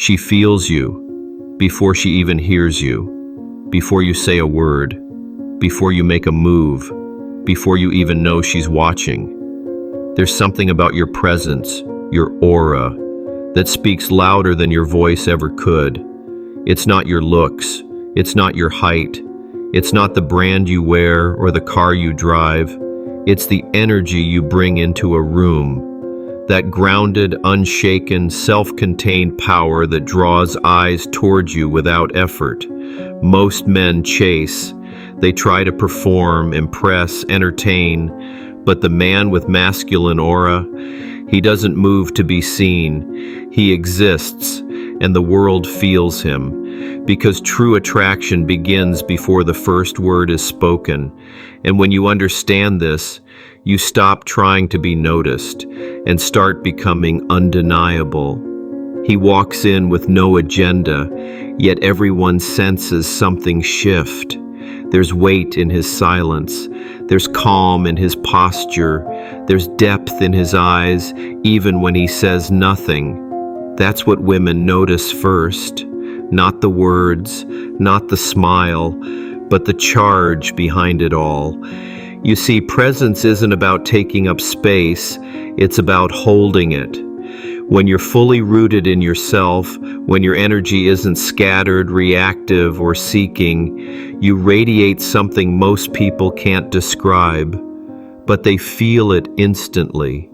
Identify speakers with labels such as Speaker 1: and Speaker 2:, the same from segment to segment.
Speaker 1: She feels you before she even hears you, before you say a word, before you make a move, before you even know she's watching. There's something about your presence, your aura, that speaks louder than your voice ever could. It's not your looks, it's not your height, it's not the brand you wear or the car you drive. It's the energy you bring into a room. That grounded, unshaken, self-contained power that draws eyes towards you without effort. Most men chase. They try to perform, impress, entertain. But the man with masculine aura, he doesn't move to be seen. He exists, and the world feels him. Because true attraction begins before the first word is spoken. And when you understand this, you stop trying to be noticed and start becoming undeniable. He walks in with no agenda, yet everyone senses something shift. There's weight in his silence. There's calm in his posture. There's depth in his eyes, even when he says nothing. That's what women notice first. Not the words, not the smile, but the charge behind it all. You see, presence isn't about taking up space, it's about holding it. When you're fully rooted in yourself, when your energy isn't scattered, reactive, or seeking, you radiate something most people can't describe, but they feel it instantly.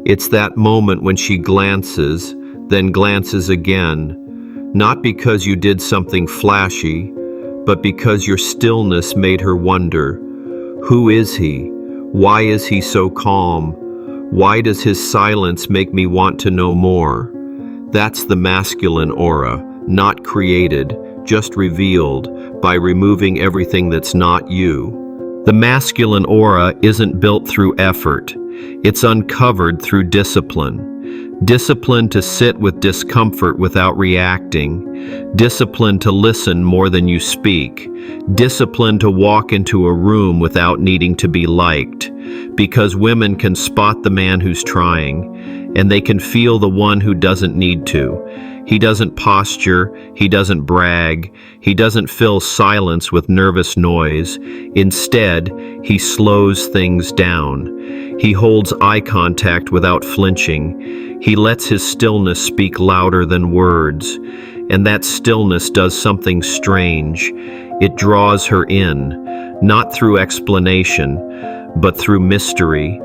Speaker 1: It's that moment when she glances, then glances again, not because you did something flashy, but because your stillness made her wonder, who is he? Why is he so calm? Why does his silence make me want to know more? That's the masculine aura, not created, just revealed by removing everything that's not you. The masculine aura isn't built through effort. It's uncovered through discipline. Discipline to sit with discomfort without reacting. Discipline to listen more than you speak. Discipline to walk into a room without needing to be liked. Because women can spot the man who's trying, and they can feel the one who doesn't need to. He doesn't posture, he doesn't brag, he doesn't fill silence with nervous noise. Instead, he slows things down. He holds eye contact without flinching. He lets his stillness speak louder than words. And that stillness does something strange. It draws her in, not through explanation, but through mystery.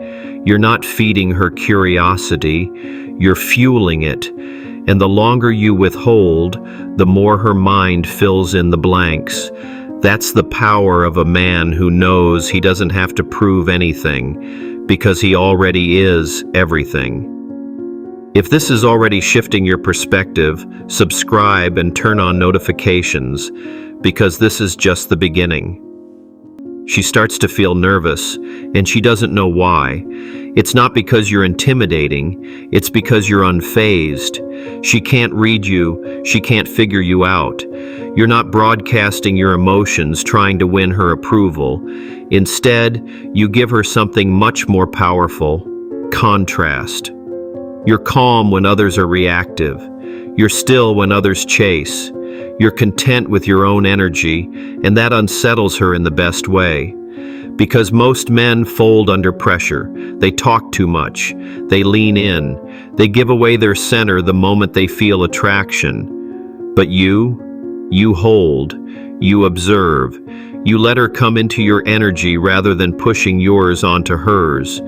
Speaker 1: You're not feeding her curiosity, you're fueling it. And the longer you withhold, the more her mind fills in the blanks. That's the power of a man who knows he doesn't have to prove anything, because he already is everything. If this is already shifting your perspective, subscribe and turn on notifications, because this is just the beginning. She starts to feel nervous, and she doesn't know why. It's not because you're intimidating, it's because you're unfazed. She can't read you, she can't figure you out. You're not broadcasting your emotions trying to win her approval. Instead, you give her something much more powerful: contrast. You're calm when others are reactive. You're still when others chase. You're content with your own energy, and that unsettles her in the best way. Because most men fold under pressure. They talk too much. They lean in. They give away their center the moment they feel attraction. But you hold. You observe. You let her come into your energy rather than pushing yours onto hers.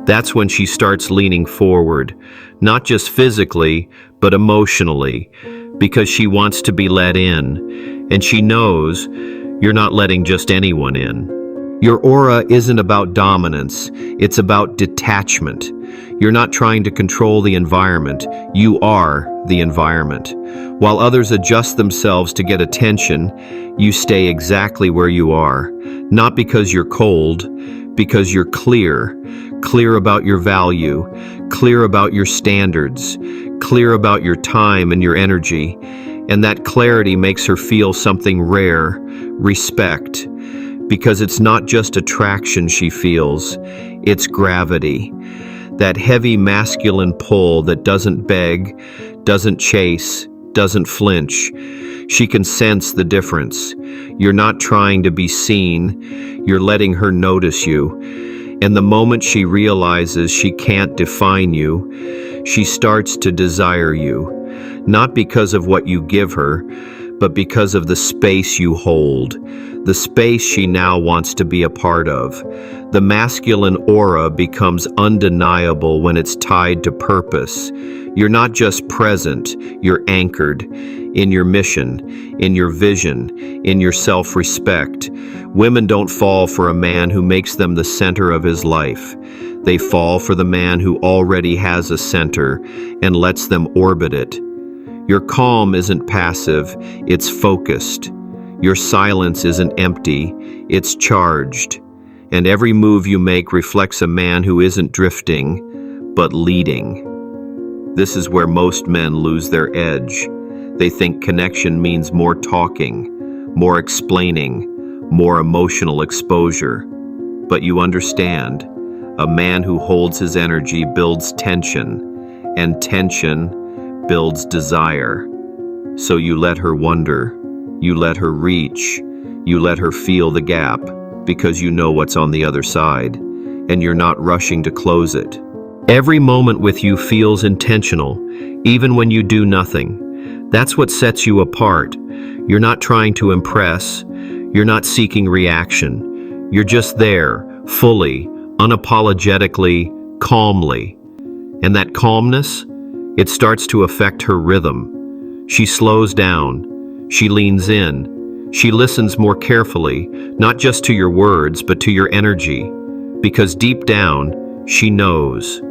Speaker 1: That's when she starts leaning forward, not just physically, but emotionally, because she wants to be let in, and she knows you're not letting just anyone in. Your aura isn't about dominance, it's about detachment. You're not trying to control the environment, you are the environment. While others adjust themselves to get attention, you stay exactly where you are, not because you're cold, because you're clear. Clear about your value, clear about your standards, clear about your time and your energy. And that clarity makes her feel something rare: respect. Because it's not just attraction she feels, it's gravity. That heavy masculine pull that doesn't beg, doesn't chase, doesn't flinch. She can sense the difference. You're not trying to be seen, you're letting her notice you. And the moment she realizes she can't define you, she starts to desire you, not because of what you give her, but because of the space you hold, the space she now wants to be a part of. The masculine aura becomes undeniable when it's tied to purpose. You're not just present, you're anchored in your mission, in your vision, in your self-respect. Women don't fall for a man who makes them the center of his life. They fall for the man who already has a center and lets them orbit it. Your calm isn't passive, it's focused. Your silence isn't empty, it's charged. And every move you make reflects a man who isn't drifting, but leading. This is where most men lose their edge. They think connection means more talking, more explaining, more emotional exposure. But you understand, a man who holds his energy builds tension, and tension builds desire. So you let her wonder, you let her reach, you let her feel the gap, because you know what's on the other side, and you're not rushing to close it. Every moment with you feels intentional, even when you do nothing. That's what sets you apart. You're not trying to impress, you're not seeking reaction. You're just there, fully, unapologetically, calmly. And that calmness, it starts to affect her rhythm. She slows down, she leans in, she listens more carefully, not just to your words, but to your energy. Because deep down, she knows.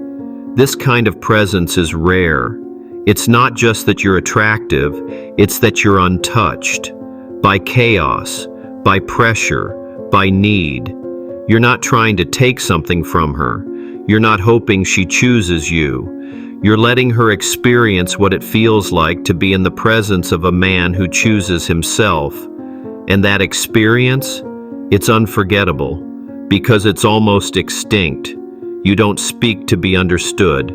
Speaker 1: This kind of presence is rare. It's not just that you're attractive, it's that you're untouched. By chaos, by pressure, by need. You're not trying to take something from her. You're not hoping she chooses you. You're letting her experience what it feels like to be in the presence of a man who chooses himself. And that experience, it's unforgettable, because it's almost extinct. You don't speak to be understood.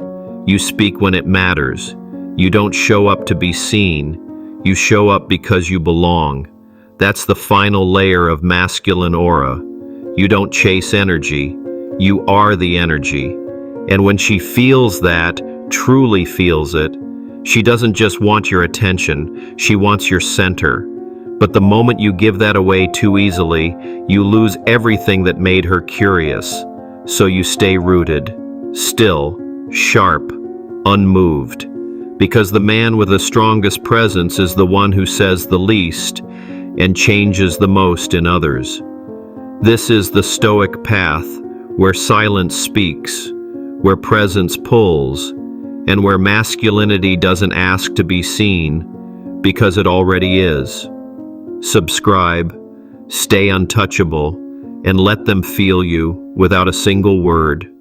Speaker 1: You speak when it matters. You don't show up to be seen. You show up because you belong. That's the final layer of masculine aura. You don't chase energy. You are the energy. And when she feels that, truly feels it, she doesn't just want your attention, she wants your center. But the moment you give that away too easily, you lose everything that made her curious. So you stay rooted, still, sharp, unmoved. Because the man with the strongest presence is the one who says the least and changes the most in others. This is the Stoic path, where silence speaks, where presence pulls, and where masculinity doesn't ask to be seen, because it already is. Subscribe, stay untouchable, and let them feel you without a single word.